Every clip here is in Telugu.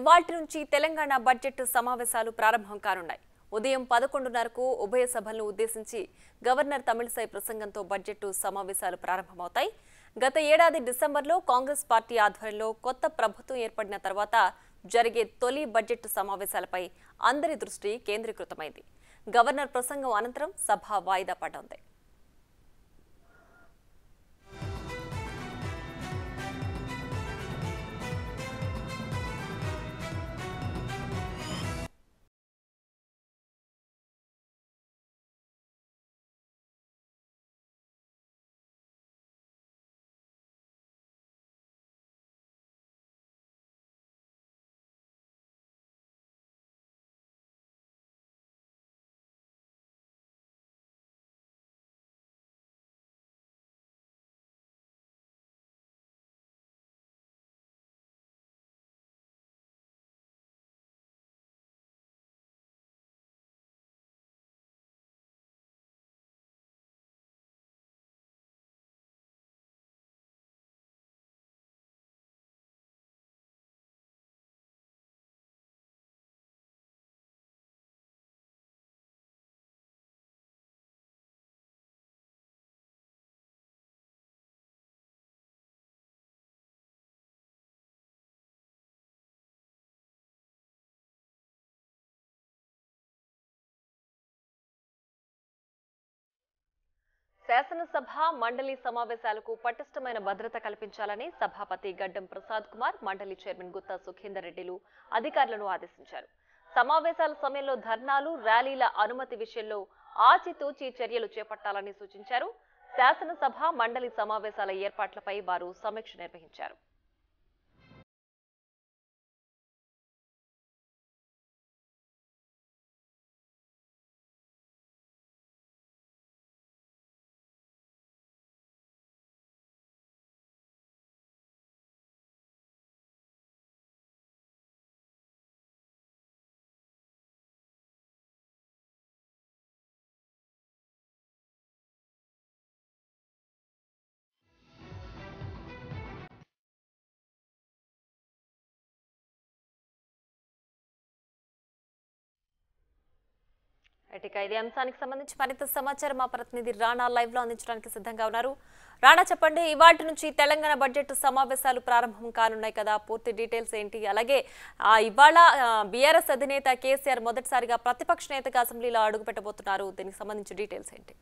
ఇవాల్టి నుంచి తెలంగాణ బడ్జెట్ సమావేశాలు ప్రారంభం కానున్నాయి. ఉదయం 11:30కు ఉభయ సభలను ఉద్దేశించి గవర్నర్ తమిళిసై ప్రసంగంతో బడ్జెట్ సమావేశాలు ప్రారంభమవుతాయి. గత ఏడాది డిసెంబర్లో కాంగ్రెస్ పార్టీ ఆధ్వర్యంలో కొత్త ప్రభుత్వం ఏర్పడిన తర్వాత జరిగే తొలి బడ్జెట్ సమావేశాలపై అందరి దృష్టి కేంద్రీకృతమైంది. గవర్నర్ ప్రసంగం అనంతరం సభ వాయిదా పడనుంది. శాసనసభ మండలి సమావేశాలకు పటిష్టమైన భద్రత కల్పించాలని సభాపతి గడ్డం ప్రసాద్ కుమార్, మండలి చైర్మన్ గుత్తా సుఖేందర్ రెడ్డిలు అధికారులను ఆదేశించారు. సమావేశాల సమయంలో ధర్నాలు, ర్యాలీల అనుమతి విషయంలో ఆచితూచి చర్యలు చేపట్టాలని సూచించారు. శాసనసభ మండలి సమావేశాల ఏర్పాట్లపై వారు సమీక్ష నిర్వహించారు. ఇదే అంశానికి సంబంధించి మరింత సమాచారం మా ప్రతినిధి రాణా లైవ్ లో అందించడానికి సిద్ధంగా ఉన్నారు. రాణా, చెప్పండి, ఇవాటి నుంచి తెలంగాణ బడ్జెట్ సమావేశాలు ప్రారంభం కానున్నాయి కదా, పూర్తి డీటెయిల్స్ ఏంటి? అలాగే ఇవాళ బీఆర్ఎస్ అధినేత కేసీఆర్ మొదటిసారిగా ప్రతిపక్ష నేతగా అసెంబ్లీలో అడుగు పెట్టబోతున్నారు. దీనికి సంబంధించి డీటెయిల్స్ ఏంటి?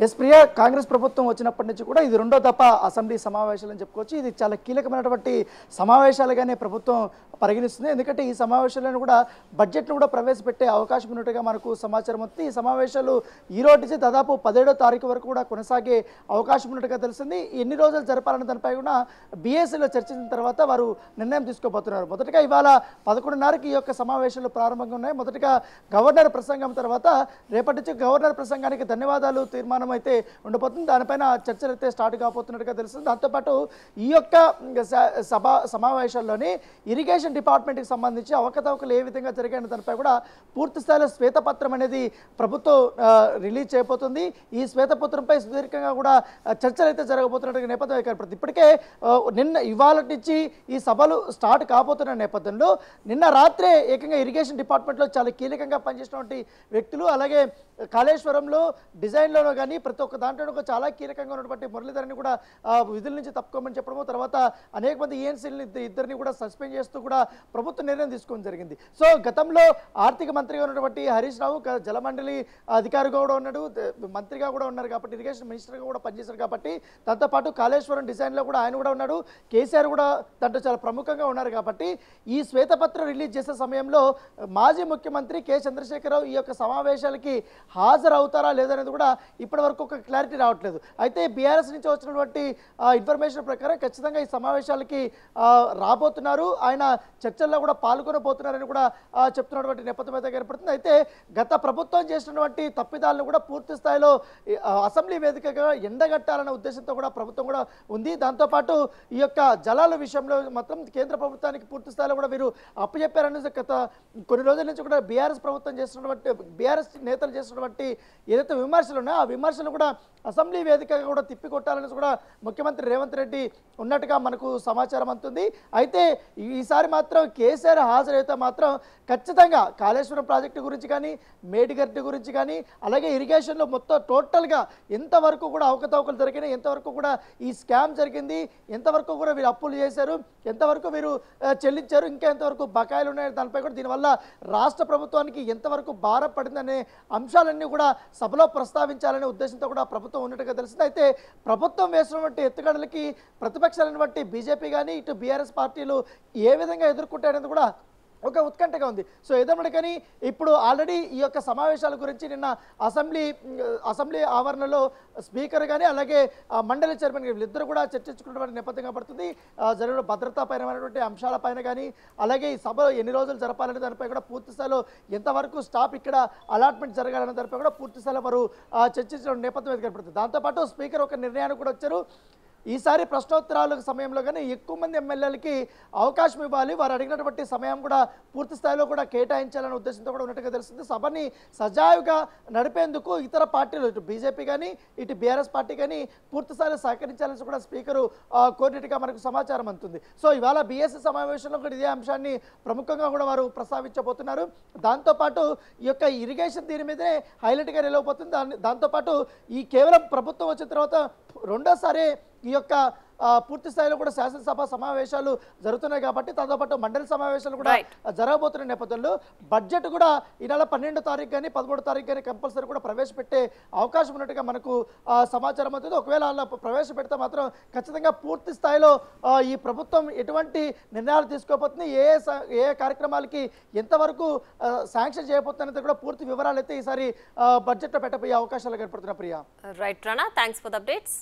ఎస్ ప్రియా, కాంగ్రెస్ ప్రభుత్వం వచ్చినప్పటి నుంచి కూడా ఇది రెండో దఫా అసెంబ్లీ సమావేశాలు అని చెప్పుకోవచ్చు. ఇది చాలా కీలకమైనటువంటి సమావేశాలుగానే ప్రభుత్వం పరిగణిస్తుంది. ఎందుకంటే ఈ సమావేశాలను కూడా బడ్జెట్ను కూడా ప్రవేశపెట్టే అవకాశం ఉన్నట్టుగా మనకు సమాచారం ఉంది. ఈ సమావేశాలు ఈ రోజు నుంచి దాదాపు 17వ తారీఖు వరకు కూడా కొనసాగే అవకాశం ఉన్నట్టుగా తెలిసింది. ఎన్ని రోజులు జరపాలన్న దానిపై కూడా బీఎస్సీలో చర్చించిన తర్వాత వారు నిర్ణయం తీసుకోబోతున్నారు. మొదటగా ఇవాళ 11:30కి ఈ యొక్క సమావేశాలు ప్రారంభంగా ఉన్నాయి. మొదటగా గవర్నర్ ప్రసంగం తర్వాత రేపటి నుంచి గవర్నర్ ప్రసంగానికి ధన్యవాదాలు తీర్మానం అయితే ఉండబోతుంది. దానిపైన చర్చలు అయితే స్టార్ట్ కాబోతున్నట్టుగా తెలుస్తుంది. దాంతోపాటు ఈ యొక్క సమావేశాల్లోని ఇరిగేషన్ డిపార్ట్మెంట్కి సంబంధించి అవకతవకలు ఏ విధంగా జరిగాయన్న దానిపై కూడా పూర్తి స్థాయిలో శ్వేతపత్రం అనేది ప్రభుత్వం రిలీజ్ చేయబోతుంది. ఈ శ్వేతపత్రంపై సుదీర్ఘంగా కూడా చర్చలు అయితే జరగబోతున్నట్టుగా నేపథ్యం ఏర్పడుతుంది. ఇప్పటికే ఇవాళ నుంచి ఈ సభలు స్టార్ట్ కాబోతున్న నేపథ్యంలో నిన్న రాత్రే ఏకంగా ఇరిగేషన్ డిపార్ట్మెంట్లో చాలా కీలకంగా పనిచేసినటువంటి వ్యక్తులు, అలాగే కాళేశ్వరంలో డిజైన్లోనూ కానీ ప్రతి ఒక్క దాంట్లో చాలా కీలకంగా ఉన్నటువంటి మురళీధర్ని కూడా విధుల నుంచి తప్పుకోమని చెప్పడము, తర్వాత అనేక మంది ఈఎన్సీలని ఇద్దరిని కూడా సస్పెండ్ చేస్తూ కూడా ప్రభుత్వం నిర్ణయం తీసుకోవడం జరిగింది. సో గతంలో ఆర్థిక మంత్రిగా ఉన్నటువంటి హరీష్ రావు జలమండలి అధికారిగా కూడా ఉన్నాడు, మంత్రిగా కూడా ఉన్నారు కాబట్టి, ఇరిగేషన్ మినిస్టర్గా కూడా పనిచేశారు కాబట్టి, దాంతోపాటు కాళేశ్వరం డిజైన్లో కూడా ఆయన కూడా ఉన్నాడు, కేసీఆర్ కూడా దాంట్లో చాలా ప్రముఖంగా ఉన్నారు కాబట్టి ఈ శ్వేతపత్రం రిలీజ్ చేసే సమయంలో మాజీ ముఖ్యమంత్రి కె చంద్రశేఖరరావు ఈ యొక్క సమావేశాలకి హాజరవుతారా లేదనేది కూడా ఇప్పటి వరకు ఒక క్లారిటీ రావట్లేదు. అయితే బీఆర్ఎస్ నుంచి వచ్చినటువంటి ఇన్ఫర్మేషన్ ప్రకారం ఖచ్చితంగా ఈ సమావేశాలకి రాబోతున్నారు, ఆయన చర్చల్లో కూడా పాల్గొనబోతున్నారని కూడా చెప్తున్నటువంటి నేపథ్యం అయితే ఏర్పడుతుంది. అయితే గత ప్రభుత్వం చేసినటువంటి తప్పిదాలను కూడా పూర్తి స్థాయిలో అసెంబ్లీ వేదికగా ఎండగట్టాలనే ఉద్దేశంతో కూడా ప్రభుత్వం కూడా ఉంది. దాంతోపాటు ఈ యొక్క జలాల విషయంలో మాత్రం కేంద్ర ప్రభుత్వానికి పూర్తి స్థాయిలో కూడా వీరు అప్పచెప్పారని గత కొన్ని రోజుల నుంచి కూడా బీఆర్ఎస్ ప్రభుత్వం చేస్తున్నటువంటి బీఆర్ఎస్ నేతలు చేస్తున్నటువంటి ఏదైతే విమర్శలు ఉన్నాయో ఆ విమర్శ అవకాశాలు కూడా అసెంబ్లీ వేదికగా కూడా తిప్పికొట్టాలని కూడా ముఖ్యమంత్రి రేవంత్ రెడ్డి ఉన్నట్టుగా మనకు సమాచారం అందుతుంది. అయితే ఈసారి మాత్రం కేసీఆర్ హాజరైతే మాత్రం ఖచ్చితంగా కాళేశ్వరం ప్రాజెక్టు గురించి కానీ మేడిగడ్డ గురించి కానీ అలాగే ఇరిగేషన్లో మొత్తం టోటల్గా ఎంతవరకు కూడా అవకతవకలు జరిగినాయి, ఎంతవరకు కూడా ఈ స్కామ్ జరిగింది, ఎంతవరకు కూడా వీరు అప్పులు చేశారు, ఎంతవరకు వీరు చెల్లించారు, ఇంకా ఎంతవరకు బకాయిలు ఉన్నాయి దానిపై కూడా దీనివల్ల రాష్ట్ర ప్రభుత్వానికి ఎంతవరకు భారం పడిందనే అంశాలన్నీ కూడా సభలో ప్రస్తావించాలనే ఉద్దేశంతో కూడా ప్రభుత్వం ఉన్నట్టుగా తెలిసింది. అయితే ప్రభుత్వం వేసినటువంటి ఎత్తుగడలకి ప్రతిపక్షాలను బట్టి బీజేపీ కానీ ఇటు బీఆర్ఎస్ పార్టీలు ఏ విధంగా ఎదుర్కొంటారనేది కూడా ఒక ఉత్కంఠగా ఉంది. సో ఏదమ్మడి కానీ ఇప్పుడు ఆల్రెడీ ఈ యొక్క సమావేశాల గురించి నిన్న అసెంబ్లీ ఆవరణలో స్పీకర్ కానీ అలాగే మండలి చైర్మన్ వీళ్ళిద్దరు కూడా చర్చించుకున్నటువంటి నేపథ్యంగా పడుతుంది. జరిగిన భద్రతాపరమైనటువంటి అంశాలపైన కానీ అలాగే ఈ సభ ఎన్ని రోజులు జరపాలనే దానిపై కూడా పూర్తిస్థాయిలో ఎంతవరకు స్టాప్ ఇక్కడ అలాట్మెంట్ జరగాలనే దానిపై కూడా పూర్తిస్థాయిలో వారు చర్చించిన నేపథ్యం కనపడుతుంది. దాంతోపాటు స్పీకర్ ఒక నిర్ణయానికి కూడా వచ్చారు. ఈసారి ప్రశ్నోత్తరాల సమయంలో కానీ ఎక్కువ మంది ఎమ్మెల్యేలకి అవకాశం ఇవ్వాలి, వారు అడిగినటువంటి సమయం కూడా పూర్తి స్థాయిలో కూడా కేటాయించాలనే ఉద్దేశంతో కూడా ఉన్నట్టుగా తెలుస్తుంది. సభని సజావుగా నడిపేందుకు ఇతర పార్టీలు ఇటు బీజేపీ కానీ ఇటు బీఆర్ఎస్ పార్టీ కానీ పూర్తి స్థాయిలో సహకరించాలని కూడా స్పీకరు కోరినట్టుగా మనకు సమాచారం అందుతుంది. సో ఇవాళ బీఎస్సీ సమావేశంలో కూడా ఇదే అంశాన్ని ప్రముఖంగా కూడా వారు ప్రస్తావించబోతున్నారు. దాంతోపాటు ఈ యొక్క ఇరిగేషన్ దీని మీదనే హైలైట్గా నిలవబోతుంది. దాంతోపాటు ఈ కేవలం ప్రభుత్వం వచ్చిన తర్వాత రెండోసారి ఈ యొక్క పూర్తి స్థాయిలో కూడా శాసనసభ సమావేశాలు జరుగుతున్నాయి కాబట్టి దాంతోపాటు మండలి సమావేశాలు కూడా జరగబోతున్న నేపథ్యంలో బడ్జెట్ కూడా ఈ నెల 12వ తారీఖు కానీ 13వ తారీఖు కానీ కంపల్సరీ కూడా ప్రవేశపెట్టే అవకాశం ఉన్నట్టుగా మనకు సమాచారం అవుతుంది. ఒకవేళ అలా ప్రవేశపెడితే మాత్రం ఖచ్చితంగా పూర్తి స్థాయిలో ఈ ప్రభుత్వం ఎటువంటి నిర్ణయాలు తీసుకోబోతుంది, ఏ కార్యక్రమాలకి ఎంతవరకు శాంక్షన్ చేయబోతుంది అనేది కూడా పూర్తి వివరాలు అయితే ఈసారి బడ్జెట్లో పెట్టబోయే అవకాశాలు కనపడుతున్నాయి. Priya. Right Rana, thanks for the updates.